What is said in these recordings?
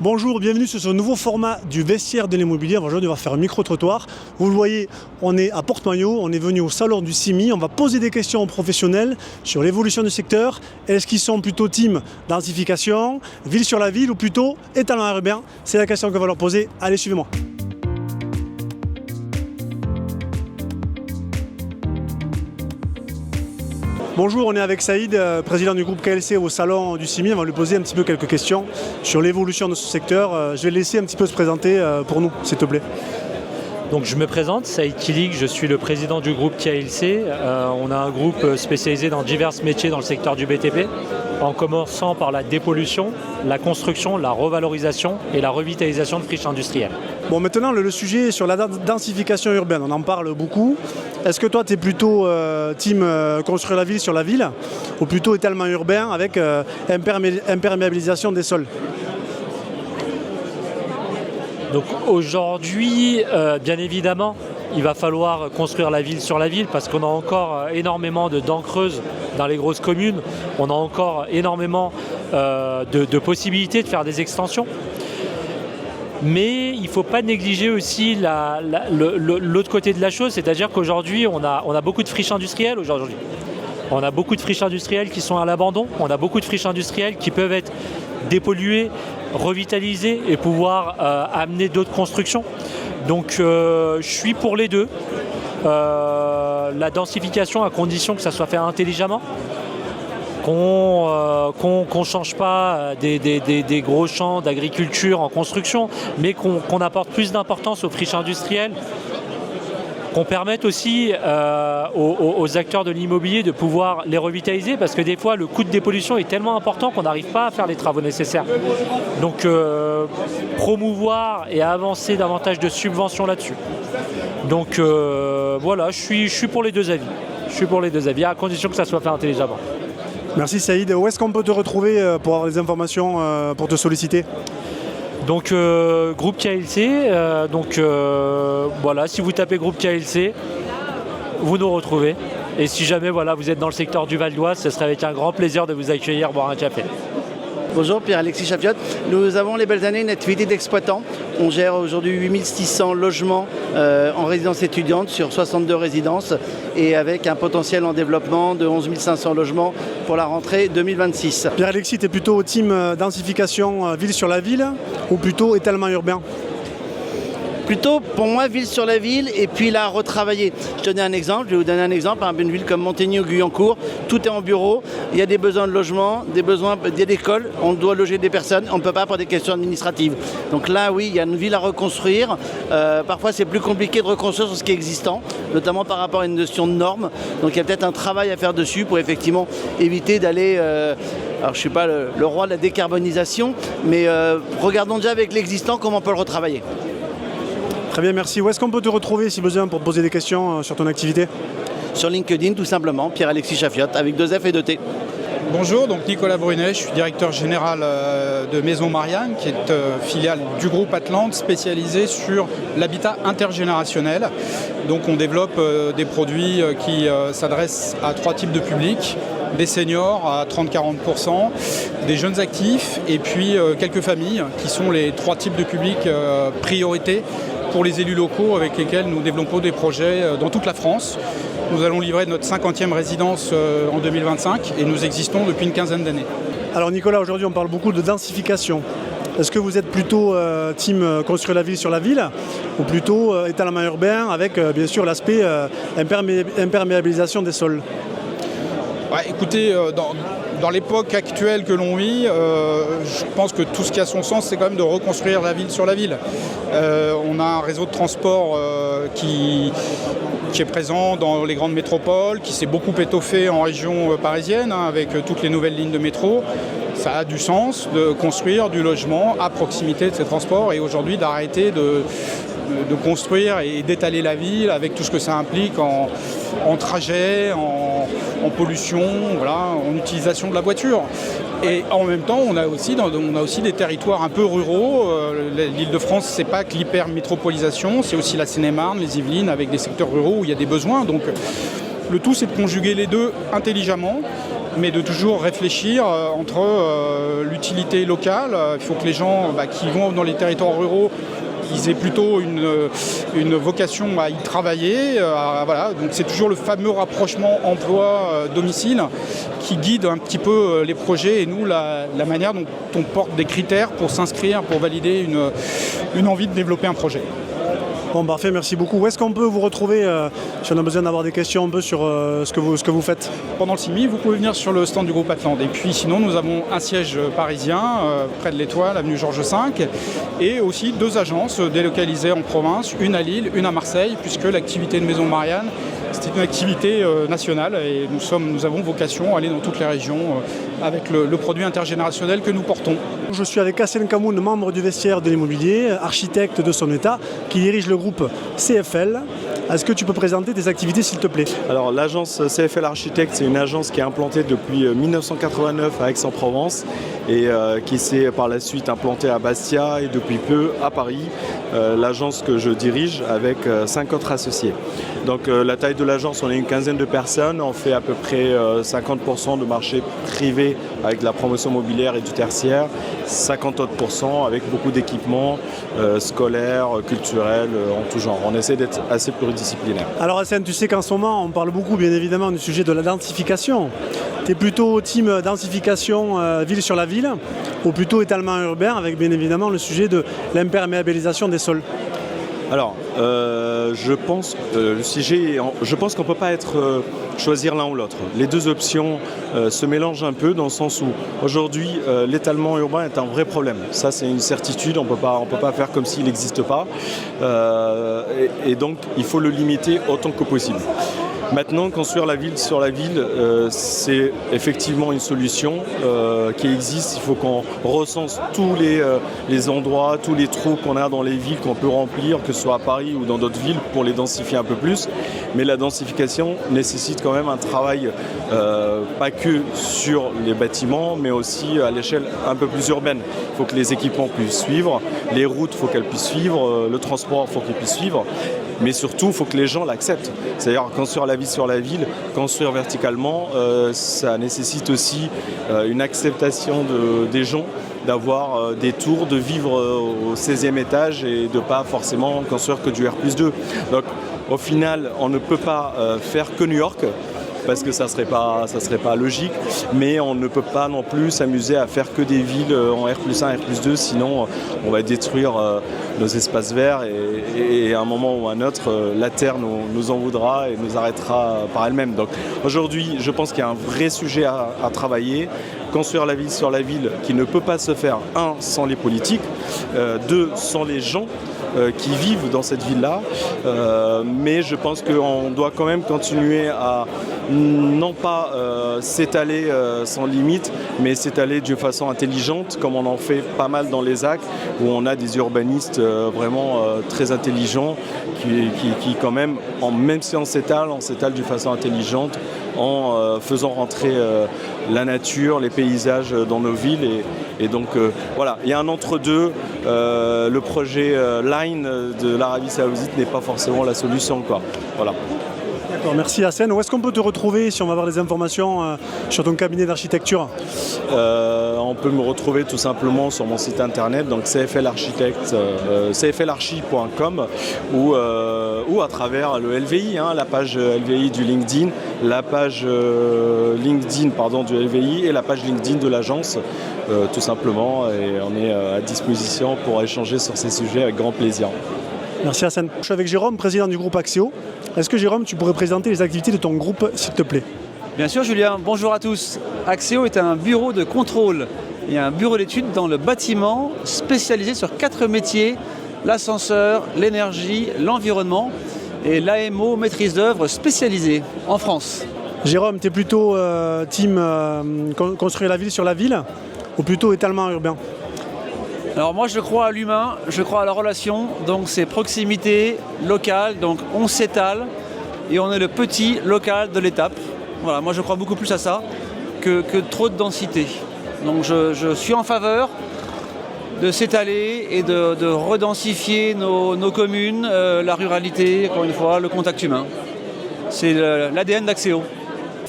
Bonjour, bienvenue sur ce nouveau format du vestiaire de l'immobilier. Aujourd'hui, on va faire un micro-trottoir. Vous le voyez, on est à Porte-Maillot, on est venu au salon du CIMI. On va poser des questions aux professionnels sur l'évolution du secteur. Est-ce qu'ils sont plutôt team densification, ville sur la ville ou plutôt étalement urbain? C'est la question qu'on va leur poser. Allez, suivez-moi. Bonjour, on est avec Saïd, président du groupe KLC au salon du CIMI. On va lui poser un petit peu quelques questions sur l'évolution de ce secteur. Je vais le laisser un petit peu se présenter pour nous, s'il te plaît. Donc je me présente, Saïd Kilik, je suis le président du groupe KLC. On a un groupe spécialisé dans divers métiers dans le secteur du BTP, en commençant par la dépollution, la construction, la revalorisation et la revitalisation de friches industrielles. Bon, maintenant le sujet sur la densification urbaine, on en parle beaucoup. Est-ce que toi tu es plutôt team construire la ville sur la ville ou plutôt étalement urbain avec imperméabilisation des sols? Donc aujourd'hui, bien évidemment, il va falloir construire la ville sur la ville parce qu'on a encore énormément de dents creuses dans les grosses communes. On a encore énormément de possibilités de faire des extensions. Mais il ne faut pas négliger aussi l'autre côté de la chose, c'est-à-dire qu'aujourd'hui, on a beaucoup de friches industrielles aujourd'hui. On a beaucoup de friches industrielles qui sont à l'abandon. On a beaucoup de friches industrielles qui peuvent être dépolluées, revitalisées et pouvoir amener d'autres constructions. Donc je suis pour les deux. La densification à condition que ça soit fait intelligemment. Qu'on ne change pas des gros champs d'agriculture en construction, mais qu'on apporte plus d'importance aux friches industrielles, qu'on permette aussi aux acteurs de l'immobilier de pouvoir les revitaliser, parce que des fois le coût de dépollution est tellement important qu'on n'arrive pas à faire les travaux nécessaires. Donc promouvoir et avancer davantage de subventions là-dessus. Donc voilà, je suis pour les deux avis. Je suis pour les deux avis, à condition que ça soit fait intelligemment. Merci Saïd. Où est-ce qu'on peut te retrouver pour avoir des informations, pour te solliciter? Donc groupe KLC, voilà, si vous tapez groupe KLC, vous nous retrouvez. Et si jamais voilà, vous êtes dans le secteur du Val d'Oise, ce serait avec un grand plaisir de vous accueillir, boire un café. Bonjour, Pierre-Alexis Chafiotte. Nous avons les belles années une activité d'exploitant. On gère aujourd'hui 8600 logements en résidence étudiante sur 62 résidences et avec un potentiel en développement de 11 500 logements pour la rentrée 2026. Pierre-Alexis, tu es plutôt team densification ville sur la ville ou plutôt étalement urbain? Plutôt, pour moi, ville sur la ville et puis la retravailler. Je vais vous donner un exemple. Une ville comme Montigny ou Guyancourt, tout est en bureau. Il y a des besoins de logement, il y a des écoles, on doit loger des personnes, on ne peut pas pour des questions administratives. Donc là, oui, il y a une ville à reconstruire. Parfois, c'est plus compliqué de reconstruire sur ce qui est existant, notamment par rapport à une notion de normes. Donc il y a peut-être un travail à faire dessus pour effectivement éviter d'aller... alors je ne suis pas le roi de la décarbonisation, mais regardons déjà avec l'existant comment on peut le retravailler. Très bien, merci. Où est-ce qu'on peut te retrouver si besoin pour poser des questions sur ton activité? Sur LinkedIn, tout simplement, Pierre-Alexis Chafiotte, avec 2 F et 2 T. Bonjour, donc Nicolas Brunet, je suis directeur général de Maison Marianne, qui est filiale du groupe Atlante, spécialisée sur l'habitat intergénérationnel. Donc on développe des produits qui s'adressent à 3 types de publics. Des seniors à 30-40%, des jeunes actifs et puis quelques familles qui sont les 3 types de publics priorité pour les élus locaux avec lesquels nous développons des projets dans toute la France. Nous allons livrer notre 50e résidence en 2025 et nous existons depuis une quinzaine d'années. Alors Nicolas, aujourd'hui on parle beaucoup de densification. Est-ce que vous êtes plutôt team construire la ville sur la ville ou plutôt étalement urbain avec bien sûr l'aspect imperméabilisation des sols? Écoutez, dans l'époque actuelle que l'on vit, je pense que tout ce qui a son sens, c'est quand même de reconstruire la ville sur la ville. On a un réseau de transport qui est présent dans les grandes métropoles, qui s'est beaucoup étoffé en région parisienne, avec toutes les nouvelles lignes de métro. Ça a du sens de construire du logement à proximité de ces transports et aujourd'hui d'arrêter de construire et d'étaler la ville avec tout ce que ça implique en trajet, en pollution, voilà, en utilisation de la voiture. Et en même temps, on a aussi des territoires un peu ruraux. L'Île-de-France, c'est pas que l'hypermétropolisation, c'est aussi la Seine-et-Marne, les Yvelines, avec des secteurs ruraux où il y a des besoins. Donc le tout, c'est de conjuguer les deux intelligemment mais de toujours réfléchir entre l'utilité locale. Il faut que les gens qui vont dans les territoires ruraux, ils aient plutôt une vocation à y travailler. Voilà. Donc c'est toujours le fameux rapprochement emploi-domicile qui guide un petit peu les projets et nous la manière dont on porte des critères pour s'inscrire, pour valider une envie de développer un projet. Bon, parfait, merci beaucoup. Où est-ce qu'on peut vous retrouver si on a besoin d'avoir des questions un peu sur ce que vous faites? Pendant le CIMI, vous pouvez venir sur le stand du groupe Atland. Et puis sinon, nous avons un siège parisien, près de l'Étoile, avenue Georges V, et aussi 2 agences délocalisées en province, une à Lille, une à Marseille, puisque l'activité de Maison Marianne, c'est une activité nationale et nous avons vocation à aller dans toutes les régions avec le produit intergénérationnel que nous portons. Je suis avec Hassen Kamoun, membre du vestiaire de l'immobilier, architecte de son état, qui dirige le groupe CFL. Est-ce que tu peux présenter tes activités, s'il te plaît? Alors l'agence CFL Architecte, c'est une agence qui est implantée depuis 1989 à Aix-en-Provence et qui s'est par la suite implantée à Bastia et depuis peu à Paris. L'agence que je dirige avec 5 autres associés. Donc la taille de l'agence, on est une quinzaine de personnes, on fait à peu près 50% de marché privé avec de la promotion immobilière et du tertiaire, 50 autres % avec beaucoup d'équipements scolaires, culturels, en tout genre. On essaie d'être assez pluridisciplinaire. Alors Hassen, tu sais qu'en ce moment, on parle beaucoup bien évidemment du sujet de la densification. Tu es plutôt team densification ville sur la ville ou plutôt étalement urbain avec bien évidemment le sujet de l'imperméabilisation des sols? Alors, je pense qu'on ne peut pas choisir l'un ou l'autre. Les 2 options se mélangent un peu dans le sens où aujourd'hui l'étalement urbain est un vrai problème. Ça c'est une certitude, on peut pas faire comme s'il n'existe pas. Et donc il faut le limiter autant que possible. Maintenant, construire la ville sur la ville, c'est effectivement une solution qui existe. Il faut qu'on recense tous les endroits, tous les trous qu'on a dans les villes qu'on peut remplir, que ce soit à Paris ou dans d'autres villes, pour les densifier un peu plus. Mais la densification nécessite quand même un travail, pas que sur les bâtiments, mais aussi à l'échelle un peu plus urbaine. Il faut que les équipements puissent suivre, les routes, il faut qu'elles puissent suivre, le transport, il faut qu'il puisse suivre. Mais surtout, il faut que les gens l'acceptent. C'est-à-dire construire la ville sur la ville, construire verticalement, ça nécessite aussi une acceptation des gens, d'avoir des tours, de vivre au 16e étage et de ne pas forcément construire que du R+2. Donc au final, on ne peut pas faire que New York, parce que ça serait pas logique, mais on ne peut pas non plus s'amuser à faire que des villes en R+1, R+2, sinon on va détruire nos espaces verts et à un moment ou à un autre, la Terre nous en voudra et nous arrêtera par elle-même. Donc aujourd'hui, je pense qu'il y a un vrai sujet à travailler, construire la ville sur la ville qui ne peut pas se faire, 1, sans les politiques, 2, sans les gens qui vivent dans cette ville-là, mais je pense qu'on doit quand même continuer à non pas s'étaler sans limite, mais s'étaler d'une façon intelligente, comme on en fait pas mal dans les AC, où on a des urbanistes vraiment très intelligents qui quand même, même si on s'étale d'une façon intelligente, en faisant rentrer la nature, les paysages dans nos villes. Et donc voilà, il y a un entre-deux. Le projet Line de l'Arabie Saoudite n'est pas forcément la solution, quoi. Voilà. D'accord, merci Hassen. Où est-ce qu'on peut te retrouver si on va avoir des informations sur ton cabinet d'architecture? On peut me retrouver tout simplement sur mon site internet, donc cflarchi.com ou à travers le LVI, la page LVI du LinkedIn, la page LinkedIn du LVI et la page LinkedIn de l'agence, tout simplement. Et on est à disposition pour échanger sur ces sujets avec grand plaisir. Merci Hassen. Je suis avec Jérôme, président du groupe Axéo. Est-ce que Jérôme, tu pourrais présenter les activités de ton groupe, s'il te plaît? Bien sûr Julien, bonjour à tous. Axéo est un bureau de contrôle et un bureau d'études dans le bâtiment spécialisé sur 4 métiers, l'ascenseur, l'énergie, l'environnement et l'AMO maîtrise d'œuvre spécialisée en France. Jérôme, tu es plutôt team construire la ville sur la ville ou plutôt étalement urbain? Alors moi je crois à l'humain, je crois à la relation, donc c'est proximité locale, donc on s'étale et on est le petit local de l'étape. Voilà, moi je crois beaucoup plus à ça que trop de densité. Donc je suis en faveur de s'étaler et de redensifier nos communes, la ruralité, encore une fois, le contact humain. C'est l'ADN d'Axéo.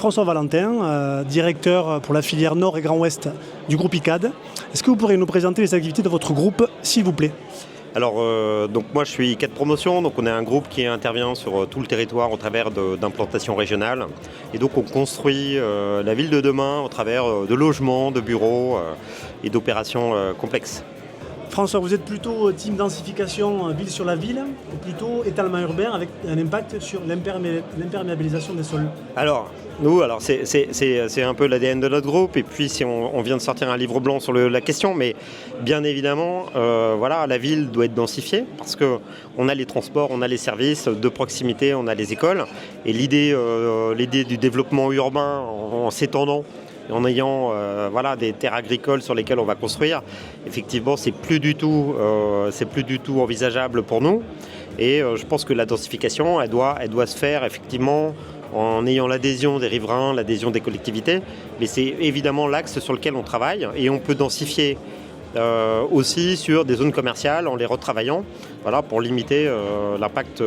François Valentin, directeur pour la filière Nord et Grand Ouest du groupe ICAD. Est-ce que vous pourriez nous présenter les activités de votre groupe, s'il vous plaît ? Alors, donc moi je suis ICAD Promotion, donc on est un groupe qui intervient sur tout le territoire au travers d'implantations régionales. Et donc on construit la ville de demain au travers de logements, de bureaux et d'opérations complexes. François, vous êtes plutôt team densification ville sur la ville ou plutôt étalement urbain avec un impact sur l'imperméabilisation des sols ? Alors, nous, c'est un peu l'ADN de notre groupe, et puis si on vient de sortir un livre blanc sur la question, mais bien évidemment, la ville doit être densifiée parce qu'on a les transports, on a les services de proximité, on a les écoles, et l'idée du développement urbain en s'étendant, en ayant des terres agricoles sur lesquelles on va construire, effectivement, c'est plus du tout envisageable pour nous. Et je pense que la densification, elle doit se faire effectivement en ayant l'adhésion des riverains, l'adhésion des collectivités. Mais c'est évidemment l'axe sur lequel on travaille, et on peut densifier aussi sur des zones commerciales en les retravaillant, pour limiter l'impact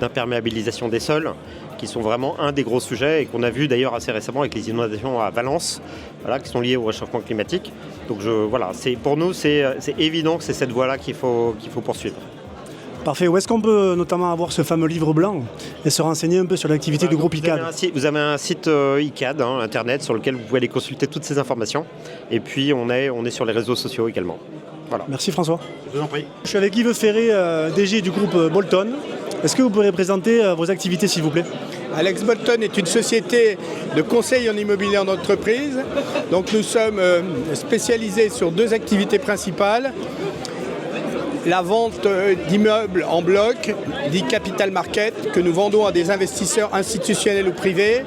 d'imperméabilisation des sols, qui sont vraiment un des gros sujets et qu'on a vu d'ailleurs assez récemment avec les inondations à Valence, qui sont liées au réchauffement climatique. Donc pour nous, c'est évident que c'est cette voie-là qu'il faut poursuivre. Parfait. Où est-ce qu'on peut notamment avoir ce fameux livre blanc et se renseigner un peu sur l'activité du groupe ICAD ? Vous avez un site ICAD, internet, sur lequel vous pouvez aller consulter toutes ces informations. Et puis on est sur les réseaux sociaux également. Voilà. Merci François. Je vous en prie. Je suis avec Yves Ferré, DG du groupe Bolton. Est-ce que vous pourriez présenter vos activités, s'il vous plaît ? Alex Bolton est une société de conseil en immobilier en entreprise. Donc nous sommes spécialisés sur 2 activités principales. La vente d'immeubles en bloc, dit capital market, que nous vendons à des investisseurs institutionnels ou privés.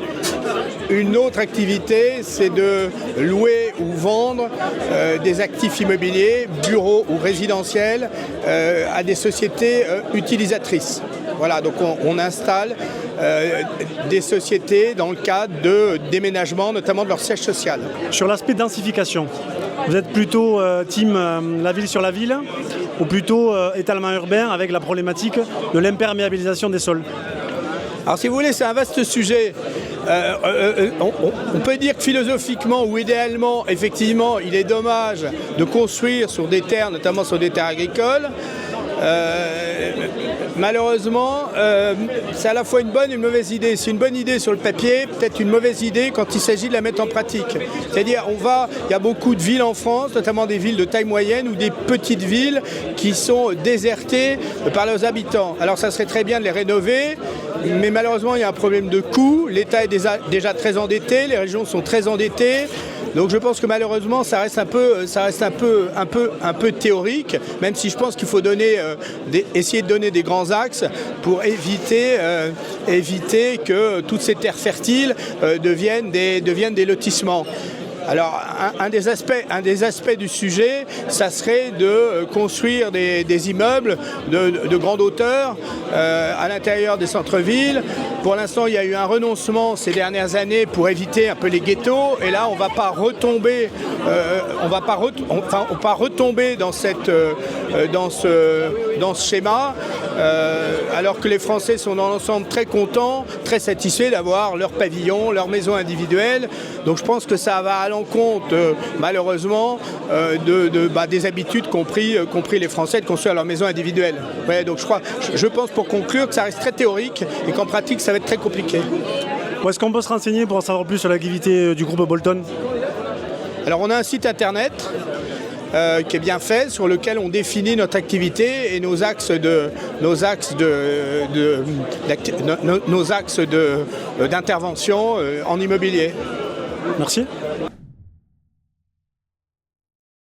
Une autre activité, c'est de louer ou vendre des actifs immobiliers, bureaux ou résidentiels, à des sociétés utilisatrices. Voilà, donc on installe des sociétés dans le cadre de déménagement, notamment de leur siège social. Sur l'aspect densification, vous êtes plutôt team la ville sur la ville ou plutôt étalement urbain avec la problématique de l'imperméabilisation des sols ? Alors si vous voulez, c'est un vaste sujet. On peut dire que philosophiquement ou idéalement, effectivement, il est dommage de construire sur des terres, notamment sur des terres agricoles. Malheureusement, c'est à la fois une bonne et une mauvaise idée. C'est une bonne idée sur le papier, peut-être une mauvaise idée quand il s'agit de la mettre en pratique. C'est-à-dire, il y a beaucoup de villes en France, notamment des villes de taille moyenne ou des petites villes qui sont désertées par leurs habitants. Alors ça serait très bien de les rénover, mais malheureusement, il y a un problème de coût. L'État est déjà très endetté, les régions sont très endettées. Donc je pense que malheureusement ça reste un peu théorique, même si je pense qu'il faut essayer de donner des grands axes pour éviter que toutes ces terres fertiles deviennent des lotissements. Alors, un des aspects du sujet, ça serait de construire des immeubles de grande hauteur à l'intérieur des centres-villes. Pour l'instant, il y a eu un renoncement ces dernières années pour éviter un peu les ghettos. Et là, on ne va pas retomber, dans ce schéma, alors que les Français sont dans l'ensemble très contents, très satisfaits d'avoir leur pavillon, leur maison individuelle. Donc, je pense que ça va à l'encontre, malheureusement, des habitudes qu'ont pris les Français de construire leur maison individuelle. Ouais, donc je pense pour conclure que ça reste très théorique et qu'en pratique ça va être très compliqué. Où est-ce qu'on peut se renseigner pour en savoir plus sur l'activité du groupe Bolton ? Alors on a un site internet qui est bien fait, sur lequel on définit notre activité et nos axes d'intervention en immobilier. Merci.